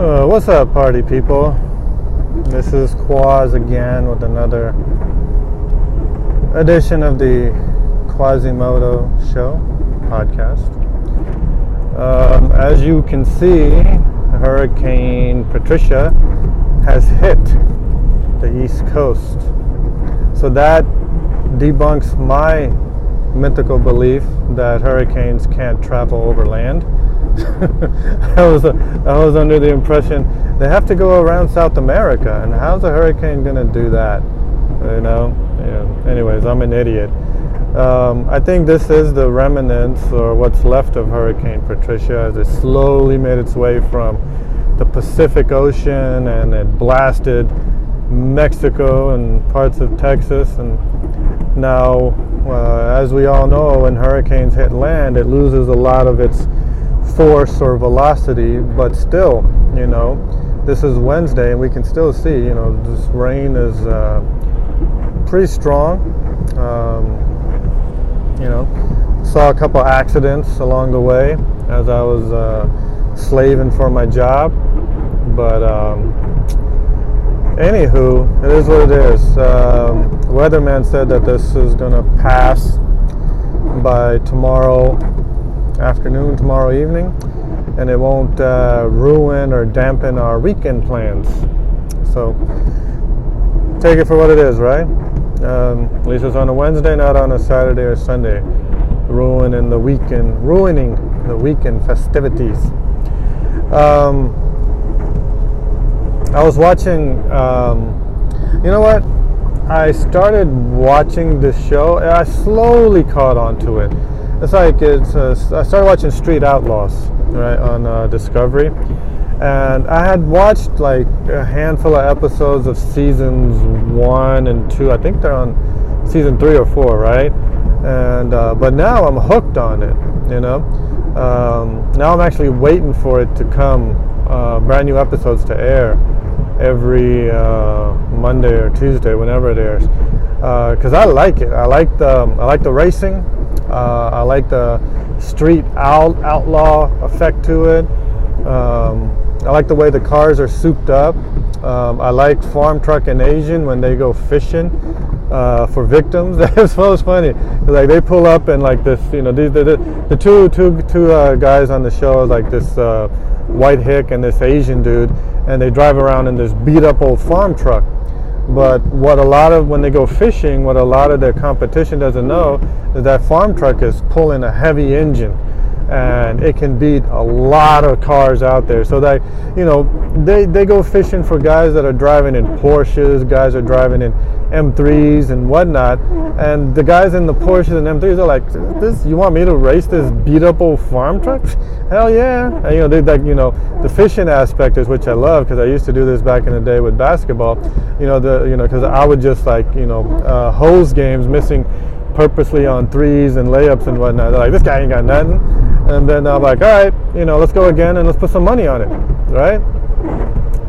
What's up, party people? This is Quaze again with another edition of the Quazemoto Show podcast. As you can see, Hurricane Patricia has hit the East Coast. So that debunks my mythical belief that hurricanes can't travel over land. I was under the impression they have to go around South America, and how's a hurricane gonna do that? Anyways, I'm an idiot. I think this is the remnants, or what's left of Hurricane Patricia, as it slowly made its way from the Pacific Ocean and it blasted Mexico and parts of Texas. And now, as we all know, when hurricanes hit land, it loses a lot of its force or velocity, but still, this is Wednesday and we can still see, this rain is pretty strong. Saw a couple accidents along the way as I was slaving for my job, but anywho, it is what it is. Weatherman said that this is gonna pass by tomorrow afternoon, tomorrow evening, and it won't ruin or dampen our weekend plans. So take it for what it is, right? At least it's on a Wednesday, not on a Saturday or Sunday, ruining the weekend festivities. I was watching, you know what? I started watching this show and I slowly caught on to it. It's like I started watching Street Outlaws, right, on Discovery, and I had watched like a handful of episodes of seasons 1 and 2. I think they're on season 3 or 4, right? And but now I'm hooked on it. Now I'm actually waiting for it to come, brand new episodes to air every Monday or Tuesday, whenever it airs, because I like it. I like the racing. I like the street outlaw effect to it. I like the way the cars are souped up. I like Farm Truck and Asian when they go fishing for victims. That was funny. Like they pull up and like this, the two guys on the show, like this white hick and this Asian dude, and they drive around in this beat up old farm truck. But when they go fishing, what a lot of their competition doesn't know is that farm truck is pulling a heavy engine, and it can beat a lot of cars out there. So that, they go fishing for guys that are driving in Porsches, guys are driving in M3s and whatnot, and the guys in the Porsches and M3s are like, "This, you want me to race this beat up old farm truck? Hell yeah!" And, the fishing aspect is which I love, because I used to do this back in the day with basketball. Because I would just hose games, missing purposely on threes and layups and whatnot. They're like, "This guy ain't got nothing," and then I'm like, "All right, let's go again and let's put some money on it," right?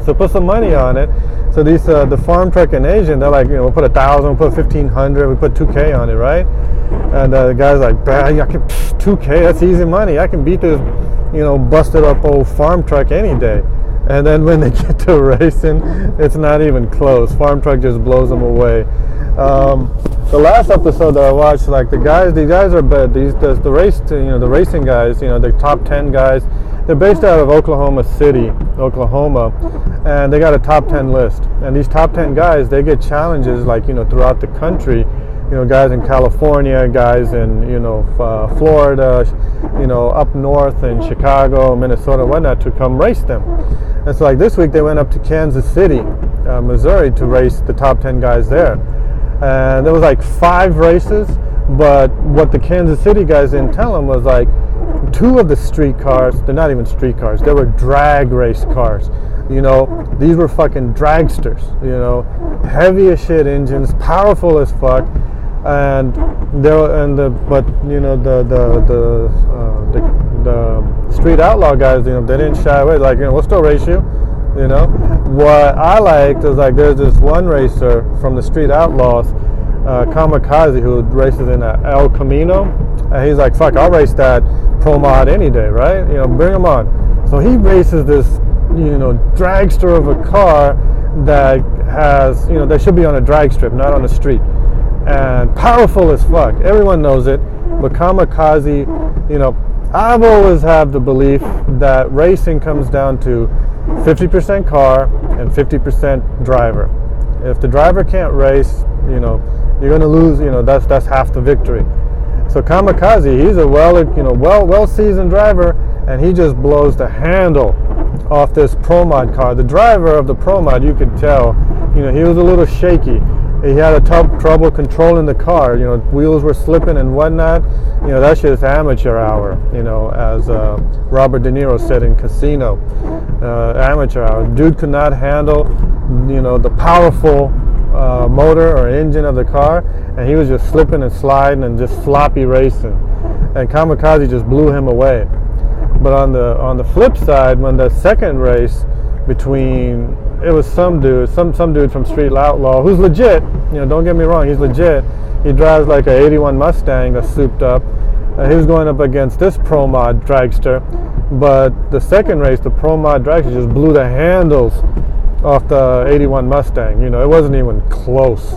So put some money on it. So these the farm truck and Asian, they're like, we'll put 1,000, we'll put 1,500, we put 2K on it, right? And the guy's like, I can 2K, that's easy money. I can beat this, busted up old farm truck any day. And then when they get to racing, it's not even close. Farm truck just blows them away. The last episode that I watched, these guys are bad. The racing guys, the top 10 guys, they're based out of Oklahoma City, Oklahoma, and they got a top 10 list. And these top 10 guys, they get challenges throughout the country. Guys in California, guys in Florida, up north in Chicago, Minnesota, whatnot, to come race them. And so this week they went up to Kansas City, Missouri, to race the top 10 guys there. And there was 5 races, but what the Kansas City guys didn't tell them was 2 of the street cars, they're not even street cars, they were drag race cars. These were fucking dragsters, heavy as shit engines, powerful as fuck. And the street outlaw guys, they didn't shy away. We'll still race you. What I liked is there's this one racer from the Street Outlaws, Kamikaze, who races in El Camino, and he's like, "Fuck, I'll race that pro mod any day, right? Bring him on." So he races this dragster of a car that has, that should be on a drag strip, not on a street, and powerful as fuck. Everyone knows it. But Kamikaze, I've always had the belief that racing comes down to 50% car and 50% driver. If the driver can't race, you're going to lose. That's half the victory. So Kamikaze, he's a well seasoned driver, and he just blows the handle off this Pro Mod car. The driver of the Pro Mod, you could tell, he was a little shaky. He had a trouble controlling the car. Wheels were slipping and whatnot. That's just amateur hour. As Robert De Niro said in Casino, amateur hour. Dude could not handle, the powerful motor or engine of the car, and he was just slipping and sliding and just sloppy racing. And Kamikaze just blew him away. But on the flip side, when the second race between, it was some dude from Street Outlaw who's legit, don't get me wrong, he's legit. He drives like a 81 Mustang that's souped up. He was going up against this Pro Mod dragster, but the second race, the Pro Mod dragster just blew the handles off the 81 Mustang. It wasn't even close.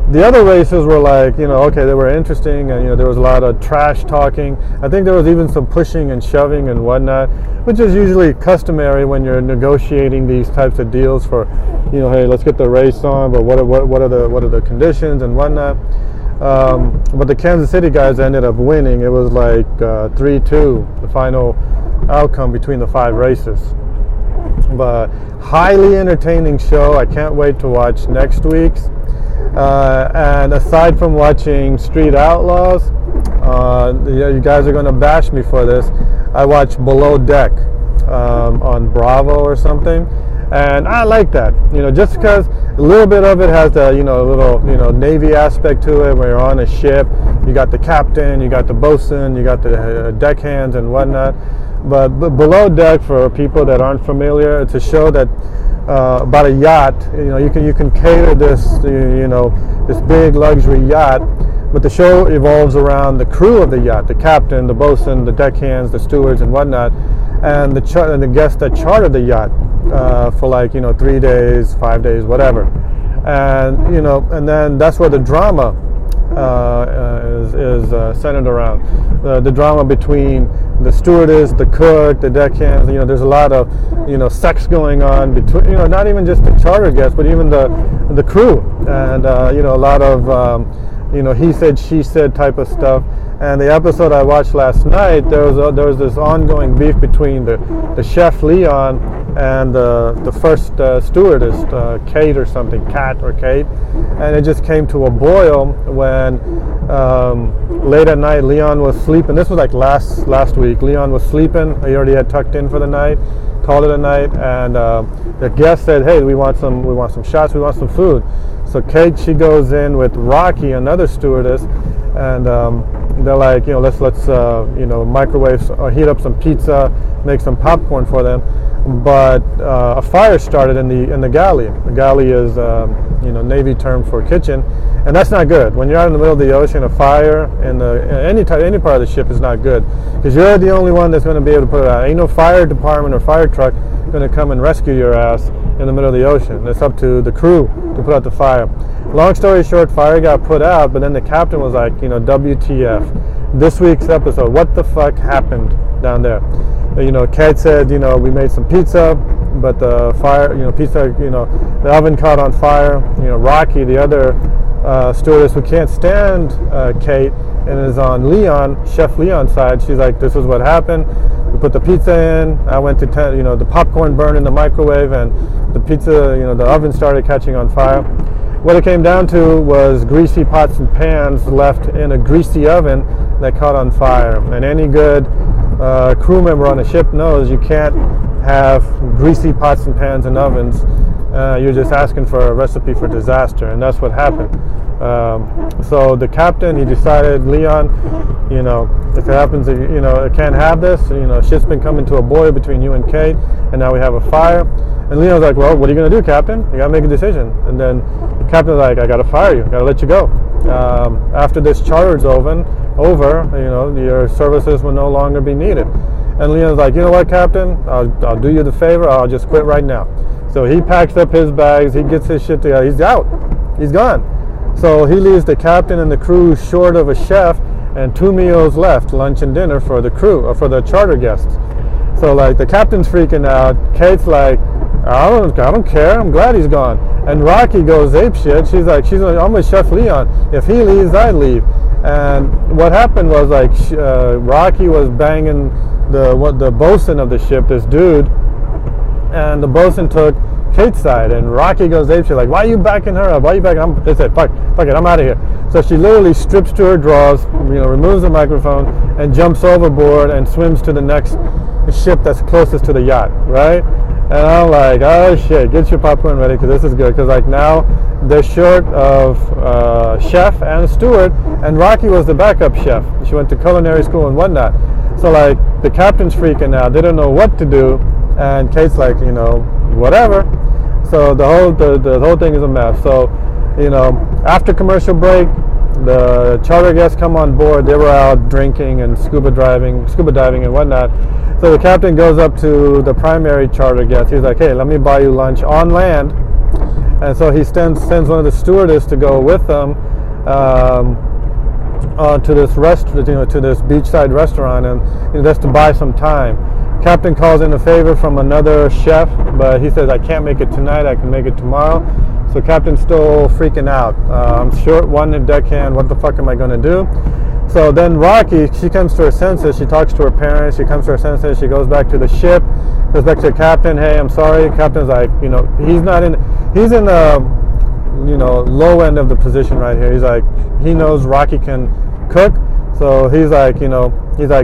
The other races were like, okay, they were interesting, and there was a lot of trash talking. I think there was even some pushing and shoving and whatnot, which is usually customary when you're negotiating these types of deals for, hey, let's get the race on, but what are the conditions and whatnot. But the Kansas City guys ended up winning. It was like 3-2, the final outcome between the 5 races. But highly entertaining show. I can't wait to watch next week's. And aside from watching Street Outlaws, you guys are going to bash me for this. I watched Below Deck on Bravo or something, and I like that. Just because a little bit of it has a little Navy aspect to it, where you're on a ship, you got the captain, you got the bosun, you got the deckhands and whatnot. But Below Deck, for people that aren't familiar, it's a show that about a yacht. You can cater this this big luxury yacht, but the show evolves around the crew of the yacht, the captain, the bosun, the deckhands, the stewards and whatnot, and the guests that chartered the yacht for like 3 days, 5 days, whatever. And and then that's where the drama is centered around. The drama between the stewardess, the cook, the deckhands. There's a lot of sex going on between, not even just the charter guests, but even the crew, and a lot of he said, she said type of stuff. And the episode I watched last night, there was this ongoing beef between the chef Leon and the first stewardess, Kate or something, Kat or Kate, and it just came to a boil when late at night Leon was sleeping. This was like last week. Leon was sleeping. He already had tucked in for the night, called it a night, and the guest said, "Hey, we want some shots. We want some food." So Kate, she goes in with Rocky, another stewardess, and they're like, let's microwave or heat up some pizza, make some popcorn for them. But a fire started in the galley. The galley is Navy term for kitchen, and that's not good. When you're out in the middle of the ocean, a fire in any part of the ship is not good, because you're the only one that's going to be able to put it out. Ain't no fire department or fire truck going to come and rescue your ass in the middle of the ocean. It's up to the crew to put out the fire. Long story short, fire got put out, but then the captain was like, WTF. This week's episode, what the fuck happened down there? Kat said, we made some pizza, but the fire, the oven caught on fire. Rocky, the other stewardess who can't stand Kate and is on Chef Leon's side, she's like, this is what happened. We put the pizza in. I went to, the popcorn burned in the microwave, and the pizza, the oven started catching on fire. What it came down to was greasy pots and pans left in a greasy oven that caught on fire. And any good crew member on a ship knows you can't have greasy pots and pans and ovens. You're just asking for a recipe for disaster, and that's what happened. So the captain, he decided, Leon, if it happens, it can't have this. Shit's been coming to a boil between you and Kate, and now we have a fire. And Leon's like, well, what are you going to do, Captain? You got to make a decision. And then the captain's like, I got to fire you. I got to let you go. After this charter's over, your services will no longer be needed. And Leon's like, you know what, Captain? I'll do you the favor. I'll just quit right now. So he packs up his bags. He gets his shit together. He's out. He's gone. So he leaves the captain and the crew short of a chef and 2 meals left, lunch and dinner, for the crew, or for the charter guests. So like the captain's freaking out. Kate's like, I don't care. I'm glad he's gone. And Rocky goes apeshit. She's like, I'm with Chef Leon. If he leaves, I leave. And what happened was, like, Rocky was banging the bosun of the ship, this dude, and the bosun took Kate's side, and Rocky goes apeshit, like, why are you backing her up? Why are you backing? They said, fuck it, I'm out of here. So she literally strips to her drawers, removes the microphone, and jumps overboard and swims to the next ship that's closest to the yacht, right? And I'm like, oh shit, get your popcorn ready, because this is good. Because like now they're short of chef and a steward, and Rocky was the backup chef. She went to culinary school and whatnot. So like the captain's freaking out. They don't know what to do, and Kate's like, whatever. So the whole thing is a mess. So after commercial break, the charter guests come on board. They were out drinking and scuba diving and whatnot. So the captain goes up to the primary charter guest. He's like, hey, let me buy you lunch on land. And so he sends one of the stewardess to go with them to this to this beachside restaurant, and just to buy some time. Captain calls in a favor from another chef, but he says, I can't make it tonight, I can make it tomorrow. So Captain's still freaking out. I'm short one deckhand, what the fuck am I going to do? So then Rocky, she comes to her senses, she talks to her parents, she comes to her senses, she goes back to the ship, goes back to the captain, hey, I'm sorry. Captain's like, he's in the, low end of the position right here. He's like, he knows Rocky can cook, so he's like, all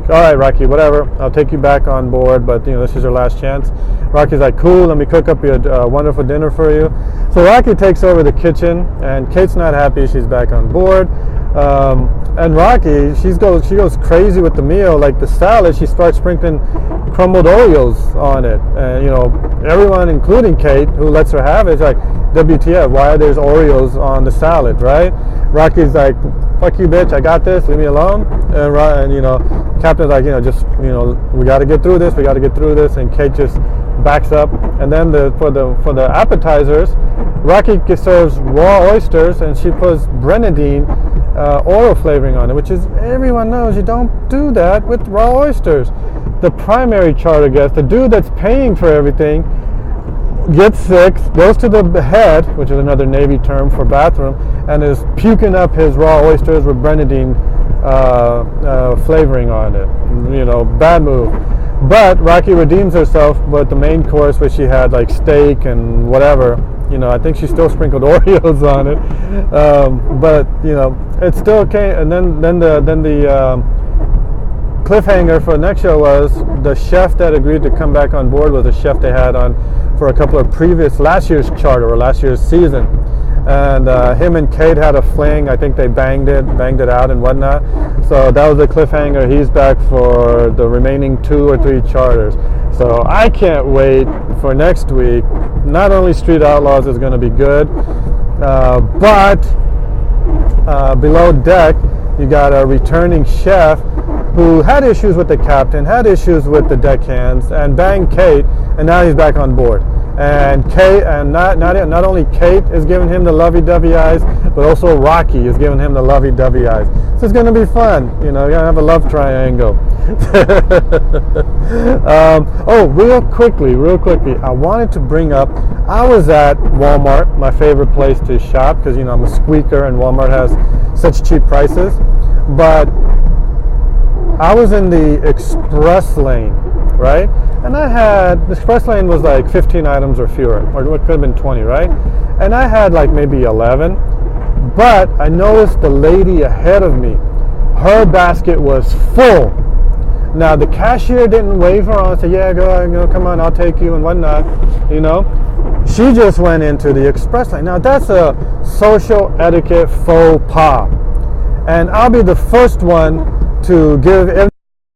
right, Rocky, whatever, I'll take you back on board, but this is your last chance. Rocky's like, cool, let me cook up your wonderful dinner for you. So Rocky takes over the kitchen, and Kate's not happy. She's back on board. And Rocky, she goes crazy with the meal. Like the salad, she starts sprinkling crumbled Oreos on it. And everyone, including Kate, who lets her have it, is like, WTF? Why are there Oreos on the salad, right? Rocky's like, fuck you, bitch! I got this. Leave me alone. And Captain's like, we got to get through this. We got to get through this. And Kate just backs up. And then for the appetizers, Rocky serves raw oysters, and she puts grenadine oil flavoring on it, which is, everyone knows you don't do that with raw oysters. The primary charter guest, the dude that's paying for everything, gets sick, goes to the head, which is another Navy term for bathroom, and is puking up his raw oysters with grenadine flavoring on it. Bad move. But Rocky redeems herself with the main course, which she had like steak and whatever. I think she still sprinkled Oreos on it, but it still okay. And then the cliffhanger for the next show was the chef that agreed to come back on board was a chef they had on for a couple of last year's charter or last year's season, and him and Kate had a fling. I think they banged it out and whatnot. So that was the cliffhanger. He's back for the remaining 2 or 3 charters. So I can't wait for next week. Not only Street Outlaws is going to be good, but below deck you got a returning chef who had issues with the captain, had issues with the deckhands, and banged Kate, and now he's back on board. And Kate, and not only Kate is giving him the lovey-dovey eyes, but also Rocky is giving him the lovey-dovey eyes. So it's going to be fun. You're going to have a love triangle. Real quickly, I wanted to bring up, I was at Walmart, my favorite place to shop, because I'm a squeaker and Walmart has such cheap prices. But I was in the express lane, right? And the express lane was like 15 items or fewer, or it could have been 20, right? And I had like maybe 11, but I noticed the lady ahead of me, her basket was full. Now the cashier didn't wave her on and say, yeah, go, come on, I'll take you and whatnot, She just went into the express lane. Now that's a social etiquette faux pas. And I'll be the first one to give